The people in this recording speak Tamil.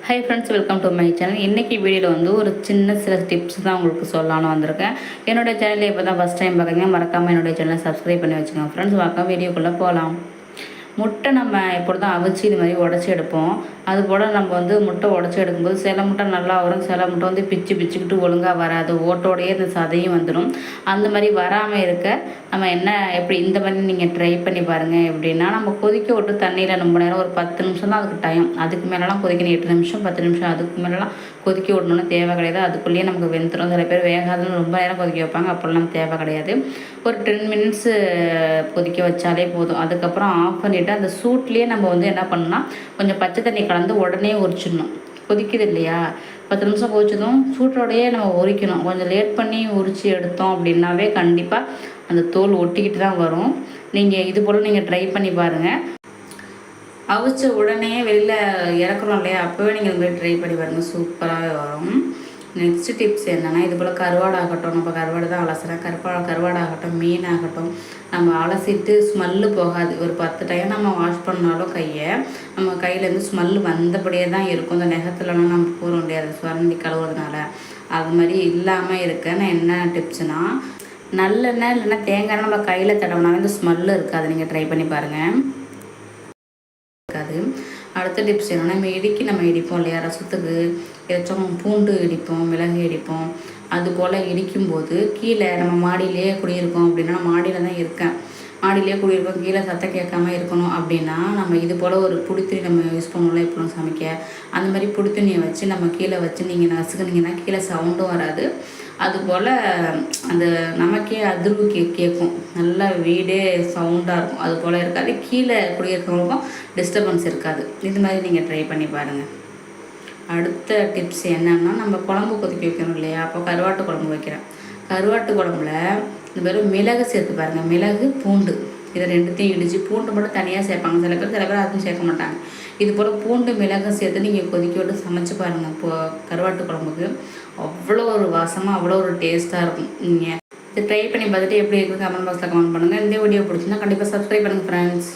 Hi friends, welcome to my channel. இன்றைக்கி வீடியோவில் வந்து ஒரு சில டிப்ஸ் தான் உங்களுக்கு சொல்லலான்னு வந்திருக்கேன். என்னோடய சேனலில் இப்போ தான் ஃபஸ்ட் டைம் பார்க்குறீங்க, மறக்காமல் என்னுடைய சேனலை சப்ஸ்கிரைப் பண்ணி வச்சுக்கோங்க. ஃப்ரெண்ட்ஸ், வாங்க வீடியோக்குள்ளே போகலாம். முட்டை நம்ம எப்பொழுது தான் அவிச்சு இது மாதிரி உடச்சி எடுப்போம். அதுபோல் நம்ம வந்து முட்டை உடச்சி எடுக்கும்போது சில முட்டை நல்லா வரும், சில முட்டை வந்து பிச்சுக்கிட்டு ஒழுங்காக வராது, ஓட்டோடையே இந்த சதையும் வந்துடும். அந்த மாதிரி வராமல் இருக்க நம்ம எப்படி இந்த மாதிரி நீங்கள் ட்ரை பண்ணி பாருங்கள். எப்படின்னா, நம்ம கொதிக்க விட்டு தண்ணியில் ரொம்ப நேரம் ஒரு 10 நிமிஷம் தான் அதுக்கு டைம். அதுக்கு மேலெலாம் கொதிக்கணும். 8 நிமிஷம் 10 நிமிஷம் அதுக்கு மேலெலாம் கொதிக்க விடணுன்னு தேவை கிடையாது. அதுக்குள்ளேயே நமக்கு வெந்துடும். சில பேர் வேகாதுன்னு ரொம்ப நேரம் கொதிக்க வைப்பாங்க. அப்படிலாம் தேவை கிடையாது. ஒரு 10 மினிட்ஸு கொதிக்க வச்சாலே போதும். அதுக்கப்புறம் ஆஃப் பண்ணிவிட்டு அந்த சூட்லேயே நம்ம வந்து என்ன பண்ணணும்னா, கொஞ்சம் பச்சை தண்ணி கலந்து உடனே உரிச்சிடணும். கொதிக்குது இல்லையா, 10 நிமிஷம் கொதிச்சதும் சூட்டோடையே நம்ம உரிக்கணும். கொஞ்சம் லேட் பண்ணி உரித்து எடுத்தோம் அப்படின்னாவே கண்டிப்பாக அந்த தோல் ஒட்டிக்கிட்டு தான் வரும். நீங்கள் இது போல் நீங்கள் ட்ரை பண்ணி பாருங்கள். அவிச்ச உடனே வெளியில் இறக்குறோம் இல்லையா, அப்போவே நீங்கள் இந்த மாதிரி ட்ரை பண்ணி பாருங்கள், சூப்பராகவே வரும். நெக்ஸ்ட் டிப்ஸ் என்னென்னா, இது போல் கருவாடாகட்டும், நம்ம கருவாடு தான் அலசுகிறேன், கருவாடாகட்டும், மீன் ஆகட்டும், நம்ம அலசிட்டு ஸ்மெல்லு போகாது. ஒரு 10 டைம் நம்ம வாஷ் பண்ணாலும் நம்ம கையிலேருந்து ஸ்மெல்லு வந்தபடியே தான் இருக்கும். இந்த நெகத்துலலாம் நம்ம போட முடியாது, சுரண்டி கழுவுறதுனால. அது மாதிரி இல்லாமல் இருக்க நான் என்ன டிப்ஸ்னால், நல்லெண்ணெய் இல்லைன்னா தேங்காய் நம்ம கையில் தடவினாலும் இந்த ஸ்மெல்லு இருக்காது. நீங்கள் ட்ரை பண்ணி பாருங்கள், இருக்காது. அடுத்த டிப்ஸ் என்னென்னா, நம்ம இடிப்போம் இல்லையா ரசத்துக்கு, ஏதாச்சும் பூண்டு இடிப்போம், மிளகு இடிப்போம். அதுபோல் இடிக்கும்போது கீழே நம்ம மாடியிலேயே குடியிருக்கோம் அப்படின்னா, மாடியில் தான் இருக்கேன், மாடியிலேயே குடியிருக்கோம், கீழே சத்தம் கேட்காம இருக்கணும் அப்படின்னா, நம்ம இது போல் ஒரு புடித்துணி நம்ம யூஸ் பண்ணுவோம்ல இப்போ சமைக்க, அந்த மாதிரி புடித்துணியை வச்சு நம்ம கீழே வச்சு நீங்கள் நசுக்குனீங்கன்னா கீழே சவுண்டும் வராது. அதுபோல் அந்த நமக்கே அதிர்வு கேட்கும், நல்லா வீடே சவுண்டாக இருக்கும். அது போல் இருக்காது, கீழே குடியிருக்கிறவங்களுக்கும் டிஸ்டர்பன்ஸ் இருக்காது. இது மாதிரி நீங்கள் ட்ரை பண்ணி பாருங்கள். அடுத்த டிப்ஸ் என்னென்னா, நம்ம குழம்பு கொதிக்க வைக்கணும் இல்லையா, அப்போ கருவாட்டு குழம்பு வைக்கிறேன். கருவாட்டு குழம்புல இந்த மாதிரி மிளகு சேர்த்து பாருங்கள். மிளகு பூண்டு இதை ரெண்டுத்தையும் இடித்து, பூண்டு மட்டும் தனியாக சேர்ப்பாங்க சில பேர் அதுவும் சேர்க்க மாட்டாங்க. இது போல் பூண்டு மிளகு சேர்த்து நீங்கள் கொதிக்க விட்டு சமைச்சு பாருங்கள். இப்போது கருவாட்டு குழம்புக்கு அவ்வளோ ஒரு வாசமாக, அவ்வளோ ஒரு டேஸ்ட்டாக இருக்கும். நீங்கள் இதை ட்ரை பண்ணி பார்த்துட்டு எப்படி இருக்குது கமெண்ட் பாக்ஸில் கமெண்ட் பண்ணுங்கள். இந்த வீடியோ பிடிச்சிருந்தா கண்டிப்பாக சப்ஸ்கிரைப் பண்ணுங்கள் ஃப்ரெண்ட்ஸ்.